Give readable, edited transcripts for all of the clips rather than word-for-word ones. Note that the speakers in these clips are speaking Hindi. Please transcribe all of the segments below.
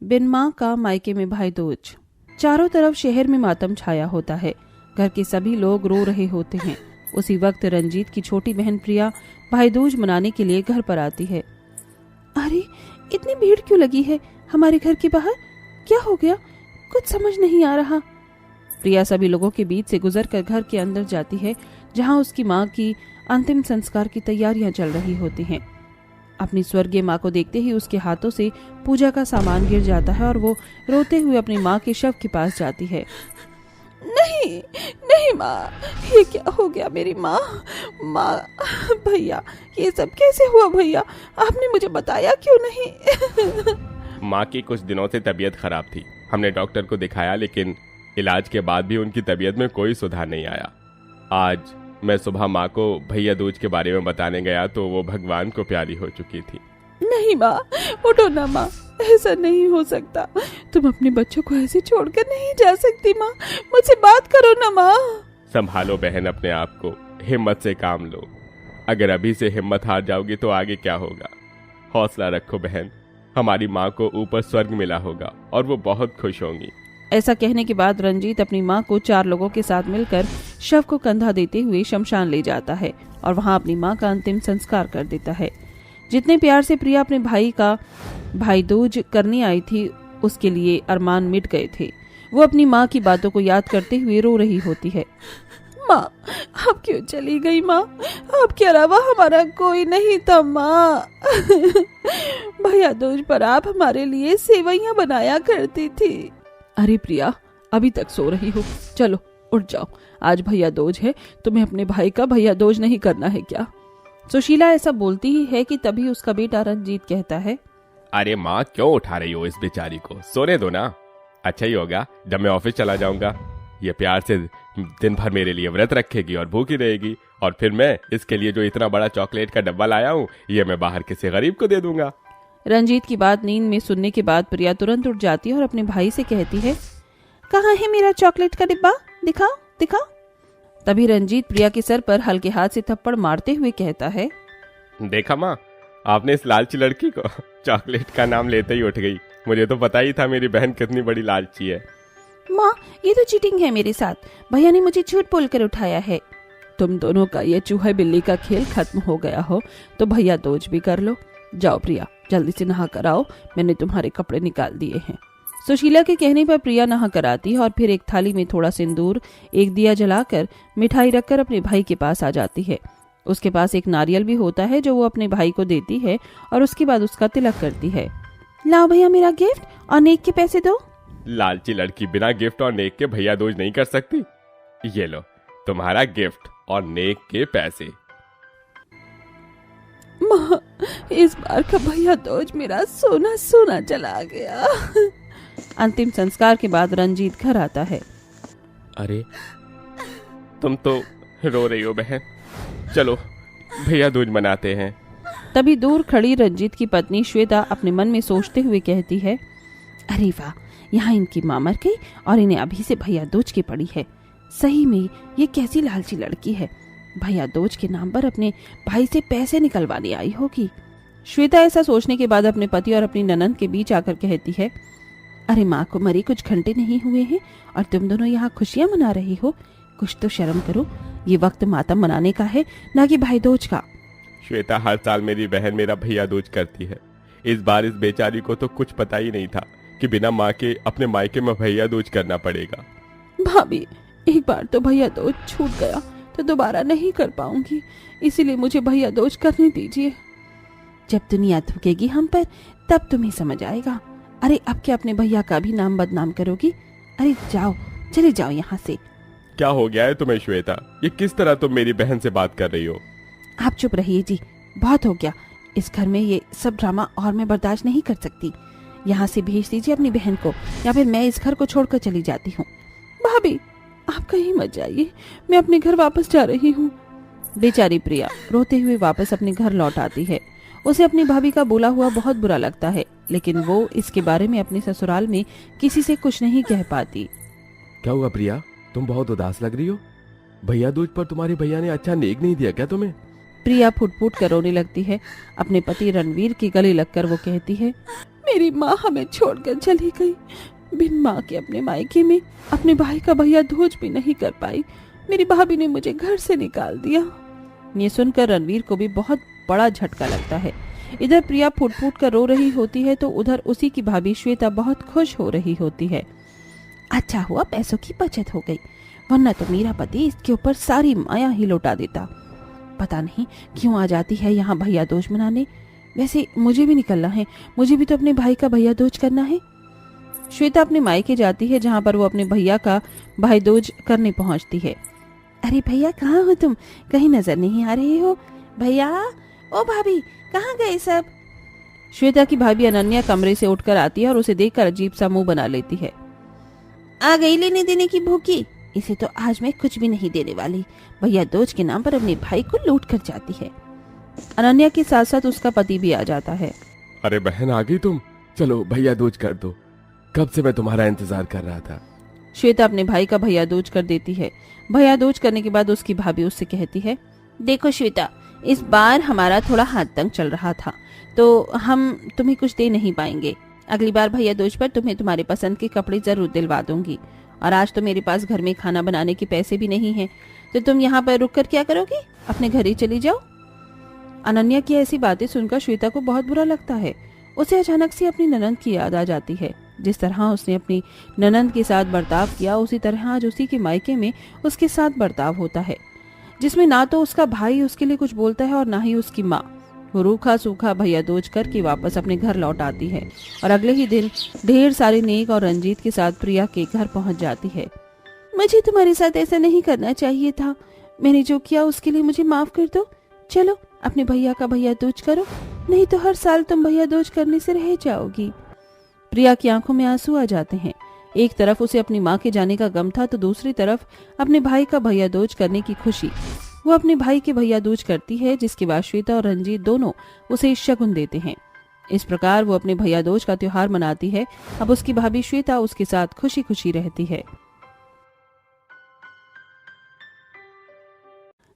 बिन माँ का मायके में भाई दूज। चारों तरफ शहर में मातम छाया होता है। घर के सभी लोग रो रहे होते हैं। उसी वक्त रंजीत की छोटी बहन प्रिया भाई दूज मनाने के लिए घर पर आती है। अरे इतनी भीड़ क्यों लगी है हमारे घर के बाहर? क्या हो गया? कुछ समझ नहीं आ रहा। प्रिया सभी लोगों के बीच से गुजरकर घर के अंदर जाती है, जहां उसकी माँ की अंतिम संस्कार की तैयारियां चल रही होती हैं। अपनी स्वर्गीय माँ को देखते ही उसके हाथों से पूजा का सामान गिर जाता है और वो रोते हुए अपनी माँ के शव के पास जाती है। नहीं नहीं माँ, ये क्या हो गया मेरी माँ? माँ, भैया, ये सब कैसे हुआ भैया? आपने मुझे बताया क्यों नहीं? माँ की कुछ दिनों से तबीयत खराब थी। हमने डॉक्टर को दिखाया, लेकिन इलाज के बाद भी उनकी तबीयत में कोई सुधार नहीं आया। आज मैं सुबह माँ को भैया दूज के बारे में बताने गया तो वो भगवान को प्यारी हो चुकी थी। नहीं माँ, उठो ना माँ, ऐसा नहीं हो सकता। तुम अपने बच्चों को ऐसे छोड़कर नहीं जा सकती माँ, मुझसे बात करो ना माँ। संभालो बहन अपने आप को, हिम्मत से काम लो। अगर अभी से हिम्मत हार जाओगी तो आगे क्या होगा? हौसला रखो बहन, हमारी माँ को ऊपर स्वर्ग मिला होगा और वो बहुत खुश होंगी। ऐसा कहने के बाद रंजीत अपनी माँ को 4 लोगों के साथ मिलकर शव को कंधा देते हुए शमशान ले जाता है और वहाँ अपनी माँ का अंतिम संस्कार कर देता है। जितने प्यार से प्रिया अपने भाई का भाई दूज करने आई थी, उसके लिए अरमान मिट गए थे। वो अपनी माँ की बातों को याद करते हुए रो रही होती है। माँ, आप क्यों चली गई माँ? आपके अलावा हमारा कोई नहीं था माँ। भैया दूज पर आप हमारे लिए सेवइयां बनाया करती थी। अरे प्रिया, अभी तक सो रही हो? चलो उठ जाओ, आज भैया दूज है, तुम्हें अपने भाई का भैया दूज नहीं करना है क्या? सुशीला ऐसा बोलती ही है कि तभी उसका बेटा रंजीत कहता है, अरे माँ, क्यों उठा रही हो इस बेचारी को? सोने दो ना, अच्छा ही होगा जब मैं ऑफिस चला जाऊंगा। ये प्यार से दिन भर मेरे लिए व्रत रखेगी और भूखी रहेगी, और फिर मैं इसके लिए जो इतना बड़ा चॉकलेट का डब्बा लाया हूँ, ये मैं बाहर किसी गरीब को दे दूंगा। रंजीत की बात नींद में सुनने के बाद प्रिया तुरंत उठ जाती है और अपने भाई से कहती है, कहाँ है मेरा चॉकलेट का डिब्बा? दिखाओ दिखाओ। तभी रंजीत प्रिया के सर पर हल्के हाथ से थप्पड़ मारते हुए कहता है, देखा माँ, आपने इस लालची लड़की को चॉकलेट का नाम लेते ही उठ गई। मुझे तो पता ही था मेरी बहन कितनी बड़ी लालची है। माँ, ये तो चीटिंग है मेरे साथ। भैया ने मुझे झूठ बोलकर उठाया है। तुम दोनों का ये चूहा बिल्ली का खेल खत्म हो गया हो तो भैया दूज भी कर लो। जाओ प्रिया, जल्दी से नहा कर आओ, मैंने तुम्हारे कपड़े निकाल दिए हैं। सुशीला के कहने पर प्रिया नहा कर आती है और फिर एक थाली में थोड़ा सिंदूर, एक दिया जलाकर, मिठाई रखकर अपने भाई के पास आ जाती है। उसके पास एक नारियल भी होता है जो वो अपने भाई को देती है और उसके बाद उसका तिलक करती है। लाओ भैया मेरा गिफ्ट और नेक के पैसे दो। लालची लड़की बिना गिफ्ट और नेक के भैया दूज नहीं कर सकती। ये लो तुम्हारा गिफ्ट और नेक के पैसे। माँ, इस बार का भैया दूज मेरा सोना सोना चला गया। अंतिम संस्कार के बाद रंजीत घर आता है। अरे तुम तो रो रही हो बहन, चलो भैया दूज मनाते हैं। तभी दूर खड़ी रंजीत की पत्नी श्वेता अपने मन में सोचते हुए कहती है, अरे वाह, यहाँ इनकी माँ मर गई और इन्हें अभी से भैया दूज की पड़ी है। सही में ये कैसी लालची लड़की है, भैया दूज के नाम पर अपने भाई से पैसे निकलवाने आई होगी। श्वेता ऐसा सोचने के बाद अपने पति और अपनी ननंद के बीच आकर कहती है, अरे माँ को मरे कुछ घंटे नहीं हुए हैं और तुम दोनों यहाँ खुशियाँ मना रही हो, कुछ तो शर्म करो। ये वक्त मातम मनाने का है, ना कि भाई दूज का। श्वेता, हर साल मेरी बहन मेरा भैया दूज करती है। इस बार इस बेचारी को तो कुछ पता ही नहीं था कि बिना माँ के अपने मायके में भैया दूज करना पड़ेगा। भाभी, एक बार तो भैया दूज छूट गया तो दोबारा नहीं कर पाऊंगी, इसीलिए मुझे भैया दूज करने दीजिए। जब दुनिया थूकेगी हम पर तब तुम्हें समझ आएगा। अरे अब क्या अपने भैया का भी नाम बदनाम करोगी? अरे जाओ, चले जाओ यहाँ से। क्या हो गया है तुम्हें श्वेता? ये किस तरह तुम मेरी बहन से बात कर रही हो? आप चुप रहिए जी, बहुत हो गया। इस घर में ये सब ड्रामा और मैं बर्दाश्त नहीं कर सकती। यहाँ से भेज दीजिए अपनी बहन को, या फिर मैं इस घर को छोड़कर चली जाती हूँ। भाभी, आप कहीं मत जाइए, मैं अपने घर वापस जा रही हूँ। बेचारी प्रिया रोते हुए वापस अपने घर लौट आती है। उसे अपनी भाभी का बोला हुआ बहुत बुरा लगता है, लेकिन वो इसके बारे में अपने ससुराल में किसी से कुछ नहीं कह पाती। क्या हुआ प्रिया, तुम बहुत उदास लग रही हो? भैया दूज पर तुम्हारे भैया ने अच्छा नेक नहीं दिया क्या तुम्हें? प्रिया फुट फुट कर रोने लगती है। अपने पति रणवीर के गले लगकर वो कहती है, मेरी माँ हमें छोड़कर चली गई। बिन माँ के अपने मायके में अपने भाई का भैया दूज भी नहीं कर पाई। मेरी भाभी ने मुझे घर से निकाल दिया। ये सुनकर रणवीर को भी बहुत बड़ा झटका लगता है। इधर प्रिया फूट फूट कर रो रही होती है तो उधर उसी की भाभी श्वेता बहुत खुश हो रही होती है। अच्छा हुआ पैसों की बचत हो गई, वरना तो मेरा पति इसके ऊपर सारी माया ही लौटा देता। पता नहीं क्यों आ जाती है यहाँ भैया दूज मनाने। वैसे मुझे भी निकलना है, मुझे भी तो अपने भाई का भैया दूज करना है। श्वेता अपने मायके जाती है जहाँ पर वो अपने भैया का भाई दूज करने पहुँचती है। अरे भैया कहाँ हो तुम, कहीं नजर नहीं आ रहे हो। भैया, ओ भाभी, कहाँ गए सब। श्वेता की भाभी अनन्या कमरे से उठकर आती है और उसे देखकर अजीब सा मुंह बना लेती है। आ गई लेने देने की भूखी, इसे तो आज मैं कुछ भी नहीं देने वाली। भैया दूज के नाम पर अपने भाई को लूट कर जाती है। अनन्या के साथ साथ उसका पति भी आ जाता है। अरे बहन आ गई तुम, चलो भैया दूज कर दो, कब से मैं तुम्हारा इंतजार कर रहा था। श्वेता अपने भाई का भैया दूज कर देती है। भैया दूज करने के बाद उसकी भाभी उससे कहती है, देखो श्वेता, इस बार हमारा थोड़ा हाथ तंग चल रहा था तो हम तुम्हें कुछ दे नहीं पाएंगे। अगली बार भैया दूज पर तुम्हें तुम्हारे पसंद के कपड़े जरूर दिलवा दूंगी। और आज तो मेरे पास घर में खाना बनाने के पैसे भी नहीं हैं, तो तुम यहाँ पर रुक कर क्या करोगी, अपने घर ही चली जाओ। अनन्या की ऐसी बातें सुनकर श्वेता को बहुत बुरा लगता है। उसे अचानक से अपनी ननंद की याद आ जाती है। जिस तरह उसने अपनी ननंद के साथ बर्ताव किया, उसी तरह आज उसी के मायके में उसके साथ बर्ताव होता है, जिसमें ना तो उसका भाई उसके लिए कुछ बोलता है और ना ही उसकी माँ। वो रूखा सूखा भैया दूज करके वापस अपने घर लौट आती है और अगले ही दिन ढेर सारे नेक और रंजीत के साथ प्रिया के घर पहुंच जाती है। मुझे तुम्हारे साथ ऐसा नहीं करना चाहिए था, मैंने जो किया उसके लिए मुझे माफ कर दो। चलो अपने भैया का भैया दूज करो, नहीं तो हर साल तुम भैया दूज करने से रह जाओगी। प्रिया की आंखों में आंसू आ जाते हैं। एक तरफ उसे अपनी माँ के जाने का गम था तो दूसरी तरफ अपने भाई का भैया दूज करने की खुशी। वो अपने भाई के भैया दूज करती है, जिसके बाद श्वेता और रंजीत दोनों उसे शगुन देते हैं। इस प्रकार वो अपने भैया दूज का त्योहार मनाती है। अब उसकी भाभी श्वेता उसके साथ खुशी खुशी रहती है।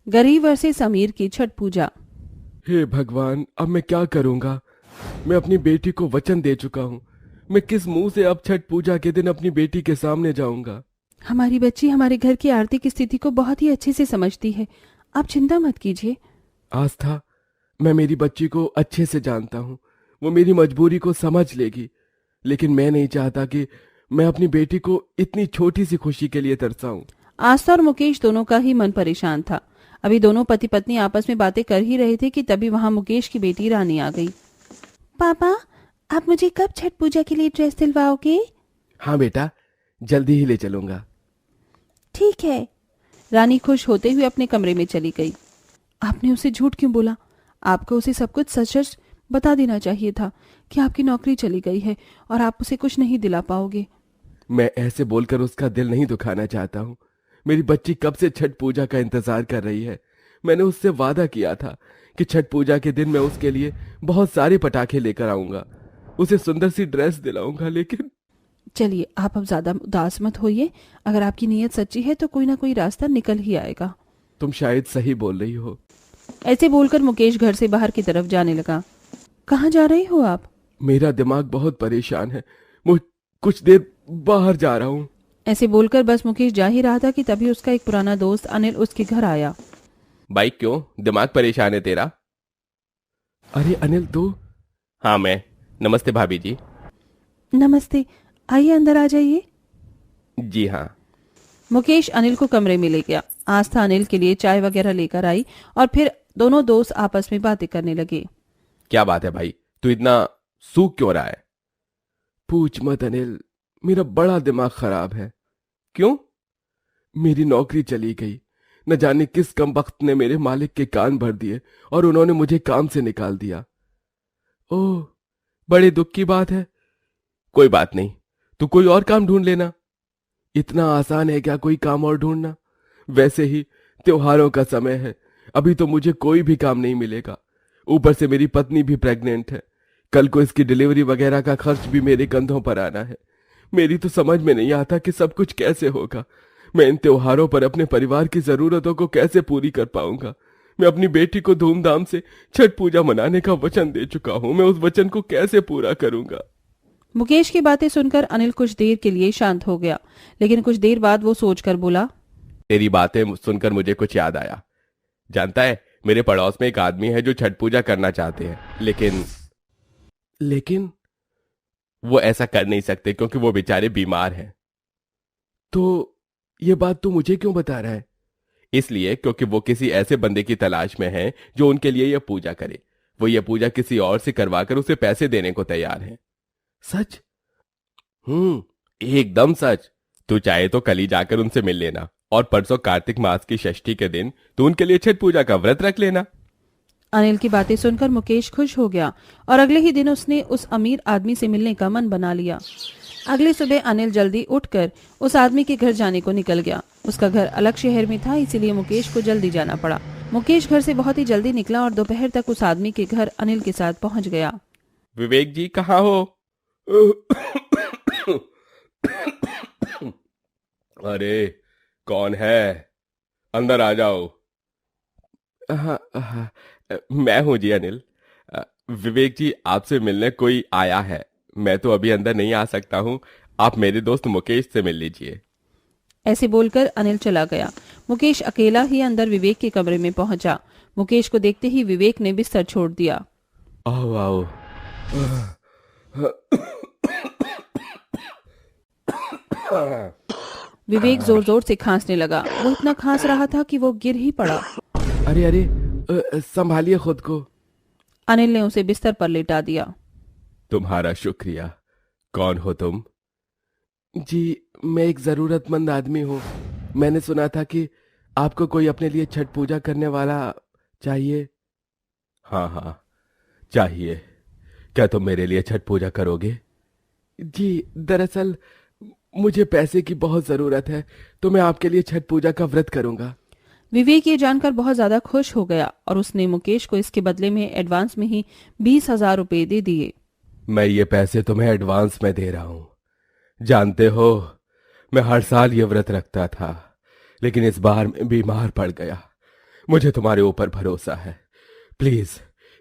गरीब से समीर की छठ पूजा। हे भगवान, अब मैं क्या करूंगा। मैं अपनी बेटी को वचन दे चुका हूँ, मैं किस मुंह से अब छठ पूजा के दिन अपनी बेटी के सामने जाऊंगा। हमारी बच्ची हमारे घर की आर्थिक स्थिति को बहुत ही अच्छे से समझती है, आप चिंता मत कीजिए। आस्था, मैं मेरी बच्ची को अच्छे से जानता हूँ, वो मेरी मजबूरी को समझ लेगी, लेकिन मैं नहीं चाहता कि मैं अपनी बेटी को इतनी छोटी सी खुशी के लिए तरसाऊं। आस्था और मुकेश दोनों का ही मन परेशान था। अभी दोनों पति पत्नी आपस में बातें कर ही रहे थे कि तभी वहां मुकेश की बेटी रानी आ गई। पापा, आप मुझे कब छठ पूजा के लिए ड्रेस दिलवाओगे? हाँ बेटा, जल्दी ही ले चलूंगा। ठीक है। रानी खुश होते हुए अपने कमरे में चली गई। आपने उसे झूठ क्यों बोला? आपको उसे सब कुछ सच सच बता देना चाहिए था कि आपकी नौकरी चली गई है और आप उसे कुछ नहीं दिला पाओगे। मैं ऐसे बोलकर उसका दिल नहीं दुखाना चाहता हूँ। मेरी बच्ची कब से छठ पूजा का इंतजार कर रही है। मैंने उससे वादा किया था कि छठ पूजा के दिन मैं उसके लिए बहुत सारे पटाखे लेकर आऊंगा, उसे सुंदर सी ड्रेस दिलाऊंगा। लेकिन चलिए, आप अब ज्यादा उदास मत होइए। अगर आपकी नीयत सच्ची है तो कोई ना कोई रास्ता निकल ही आएगा। तुम शायद सही बोल रही हो। ऐसे बोलकर मुकेश घर से बाहर की तरफ जाने लगा। कहाँ जा रहे हो आप? मेरा दिमाग बहुत परेशान है, मैं कुछ देर बाहर जा रहा हूँ। ऐसे बोलकर बस मुकेश जा ही रहा था कि तभी उसका एक पुराना दोस्त अनिल उसके घर आया। भाई क्यों दिमाग परेशान है तेरा? अरे अनिल तू? हाँ मैं। नमस्ते भाभी जी। नमस्ते, आइए अंदर आ जाइए। जी हाँ। मुकेश अनिल को कमरे में ले गया। आस्था अनिल के लिए चाय वगैरह लेकर आई और फिर दोनों दोस्त आपस में बातें करने लगे। क्या बात है भाई, तू इतना सूख क्यों रहा है? पूछ मत अनिल, मेरा बड़ा दिमाग खराब है। क्यों? मेरी नौकरी चली गई। न जाने किस कमबख्त ने मेरे मालिक के कान भर दिए और उन्होंने मुझे काम से निकाल दिया। ओह, बड़े दुख की बात है। कोई बात नहीं, तू कोई और काम ढूंढ लेना। इतना आसान है क्या कोई काम और ढूंढना? वैसे ही त्योहारों का समय है, अभी तो मुझे कोई भी काम नहीं मिलेगा। ऊपर से मेरी पत्नी भी प्रेग्नेंट है, कल को इसकी डिलीवरी वगैरह का खर्च भी मेरे कंधों पर आना है। मेरी तो समझ में नहीं आता कि सब कुछ कैसे होगा। मैं इन त्योहारों पर अपने परिवार की जरूरतों को कैसे पूरी कर पाऊंगा। मैं अपनी बेटी को धूमधाम से छठ पूजा मनाने का वचन दे चुका हूं, मैं उस वचन को कैसे पूरा करूंगा? मुकेश की बातें सुनकर अनिल कुछ देर के लिए शांत हो गया, लेकिन कुछ देर बाद वो सोचकर बोला, तेरी बातें सुनकर मुझे कुछ याद आया। जानता है, मेरे पड़ोस में एक आदमी है जो छठ पूजा करना चाहते हैं, लेकिन वो ऐसा कर नहीं सकते क्योंकि वो बेचारे बीमार हैं। तो ये बात तू मुझे क्यों बता रहा है? इसलिए क्योंकि वो किसी ऐसे बंदे की तलाश में हैं जो उनके लिए यह पूजा करे। वो ये पूजा किसी और से करवाकर उसे पैसे देने को तैयार हैं। सच? एकदम सच। तू चाहे तो कल ही जाकर उनसे मिल लेना और परसों कार्तिक मास की षष्ठी के दिन तू उनके लिए छठ पूजा का व्रत रख लेना। अनिल की बातें सुनकर मुकेश खुश हो गया और अगले ही दिन उसने उस अमीर आदमी से मिलने का मन बना लिया। अगली सुबह अनिल जल्दी उठकर उस आदमी के घर जाने को निकल गया। उसका घर अलग शहर में था, इसीलिए मुकेश को जल्दी जाना पड़ा। मुकेश घर से बहुत ही जल्दी निकला और दोपहर तक उस आदमी के घर अनिल के साथ पहुंच गया। विवेक जी कहाँ हो? अरे कौन है? अंदर आ जाओ। मैं हूं जी अनिल। विवेक जी आपसे मिलने कोई आया है। मैं तो अभी अंदर नहीं आ सकता हूं। आप मेरे दोस्त मुकेश से मिल लीजिए। ऐसे बोलकर अनिल चला गया। मुकेश अकेला ही अंदर विवेक के कमरे में पहुंचा। मुकेश को देखते ही विवेक ने बिस्तर छोड़ दिया। आओ आओ। विवेक जोर जोर से खांसने लगा। वो इतना खांस रहा था कि वो गिर ही पड़ा। अरे अरे, संभालिए खुद को। अनिल ने उसे बिस्तर पर लेटा दिया। तुम्हारा शुक्रिया। कौन हो तुम? जी, मैं एक जरूरतमंद आदमी हूँ। मैंने सुना था कि आपको कोई अपने लिए छठ पूजा करने वाला चाहिए। हाँ हाँ, चाहिए। क्या तुम मेरे लिए छठ पूजा करोगे? जी, दरअसल मुझे पैसे की बहुत जरूरत है, तो मैं आपके लिए छठ पूजा का व्रत करूंगा। विवेक ये जानकर बहुत ज्यादा खुश हो गया और उसने मुकेश को इसके बदले में एडवांस में ही 20,000 रुपए दे दिए। मैं ये पैसे तुम्हें एडवांस में दे रहा हूं। जानते हो, मैं हर साल ये व्रत रखता था, लेकिन इस बार मैं बीमार पड़ गया। मुझे तुम्हारे ऊपर भरोसा है। प्लीज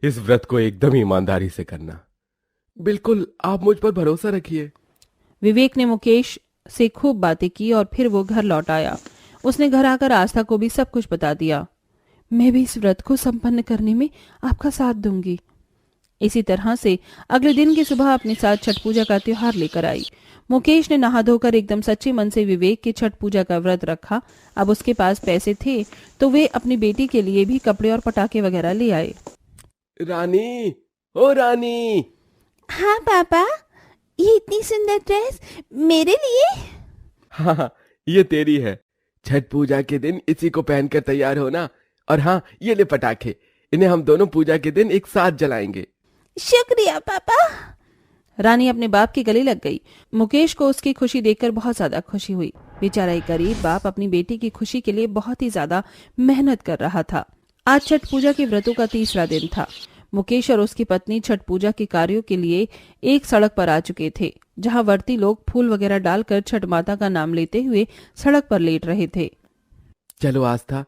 इस व्रत को एकदम ईमानदारी से करना। बिल्कुल, आप मुझ पर भरोसा रखिए। विवेक ने मुकेश से खूब बातें की और फिर वो घर लौट आया। उसने घर आकर आस्था को भी सब कुछ बता दिया। मैं भी इस व्रत को संपन्न करने में आपका साथ दूंगी। इसी तरह से अगले दिन की सुबह अपने साथ छठ पूजा का त्योहार लेकर आई। मुकेश ने नहा धोकर एकदम सच्चे मन से विवेक की छठ पूजा का व्रत रखा। अब उसके पास पैसे थे तो वे अपनी बेटी के लिए भी कपड़े और पटाखे वगैरह ले आए। रानी, ओ रानी। हाँ पापा, ये इतनी सुंदर ड्रेस मेरे लिए? हाँ, ये तेरी है। छठ पूजा के दिन इसी को पहनकर तैयार होना। और हाँ, ये ले पटाखे। इन्हें हम दोनों पूजा के दिन एक साथ जलाएंगे। शुक्रिया पापा। रानी अपने बाप के गले लग गई। मुकेश को उसकी खुशी देखकर बहुत ज्यादा खुशी हुई। बेचारा एक गरीब बाप अपनी बेटी की खुशी के लिए बहुत ही ज्यादा मेहनत कर रहा था। आज छठ पूजा के व्रतों का तीसरा दिन था। मुकेश और उसकी पत्नी छठ पूजा के कार्यों के लिए एक सड़क पर आ चुके थे, जहां व्रती लोग फूल वगैरह डालकर छठ माता का नाम लेते हुए सड़क पर लेट रहे थे। चलो आस्था,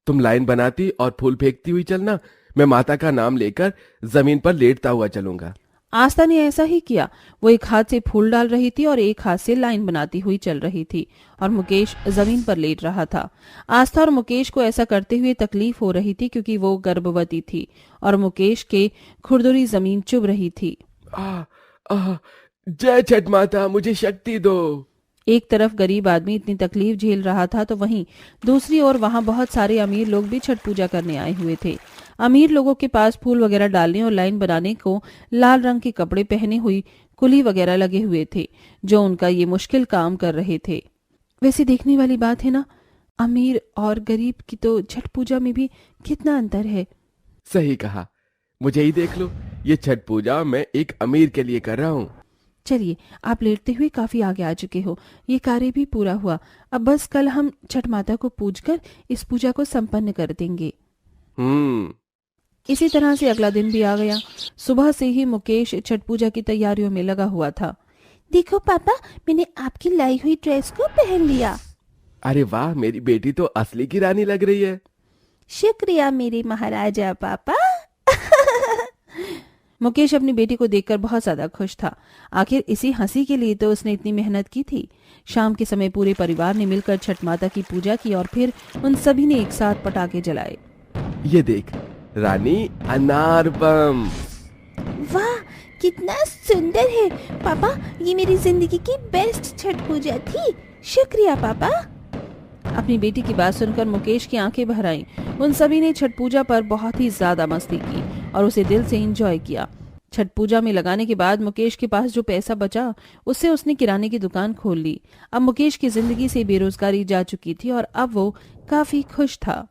तुम लाइन बनाती और फूल फेंकती हुई चलना। मैं माता का नाम लेकर जमीन पर लेटता हुआ चलूंगा। आस्था ने ऐसा ही किया। वो एक हाथ से फूल डाल रही थी और एक हाथ से लाइन बनाती हुई चल रही थी और मुकेश जमीन पर लेट रहा था। आस्था और मुकेश को ऐसा करते हुए तकलीफ हो रही थी क्योंकि वो गर्भवती थी और मुकेश के खुरदुरी जमीन चुभ रही थी। जय छठ माता, मुझे शक्ति दो। एक तरफ गरीब आदमी इतनी तकलीफ झेल रहा था तो वहीं दूसरी ओर वहां बहुत सारे अमीर लोग भी छठ पूजा करने आए हुए थे। अमीर लोगों के पास फूल वगैरह डालने और लाइन बनाने को लाल रंग के कपड़े पहने हुई कुली वगैरह लगे हुए थे, जो उनका ये मुश्किल काम कर रहे थे। वैसे देखने वाली बात है ना, अमीर और गरीब की तो छठ पूजा में भी कितना अंतर है। सही कहा। मुझे ही देख लो, ये छठ पूजा मैं एक अमीर के लिए कर रहा हूँ। चलिए, आप लेटते हुए काफी आगे आ चुके हो। ये कार्य भी पूरा हुआ। अब बस कल हम छठ माता को पूजकर इस पूजा को संपन्न कर देंगे। इसी तरह से अगला दिन भी आ गया। सुबह से ही मुकेश छठ पूजा की तैयारियों में लगा हुआ था। देखो पापा, मैंने आपकी लाई हुई ड्रेस को पहन लिया। अरे वाह, मेरी बेटी तो असली की रानी लग रही है। शुक्रिया मेरे महाराजा पापा। मुकेश अपनी बेटी को देखकर बहुत ज्यादा खुश था। आखिर इसी हंसी के लिए तो उसने इतनी मेहनत की थी। शाम के समय पूरे परिवार ने मिलकर छठ माता की पूजा की और फिर उन सभी ने एक साथ पटाखे जलाए। ये देख रानी, अनार बम। वाह, कितना सुंदर है पापा। ये मेरी जिंदगी की बेस्ट छठ पूजा थी। शुक्रिया पापा। अपनी बेटी की बात सुनकर मुकेश की आंखें भर आईं। उन सभी ने छठ पूजा पर बहुत ही ज्यादा मस्ती की और उसे दिल से एंजॉय किया। छठ पूजा में लगाने के बाद मुकेश के पास जो पैसा बचा उससे उसने किराने की दुकान खोल ली। अब मुकेश की जिंदगी से बेरोजगारी जा चुकी थी और अब वो काफी खुश था।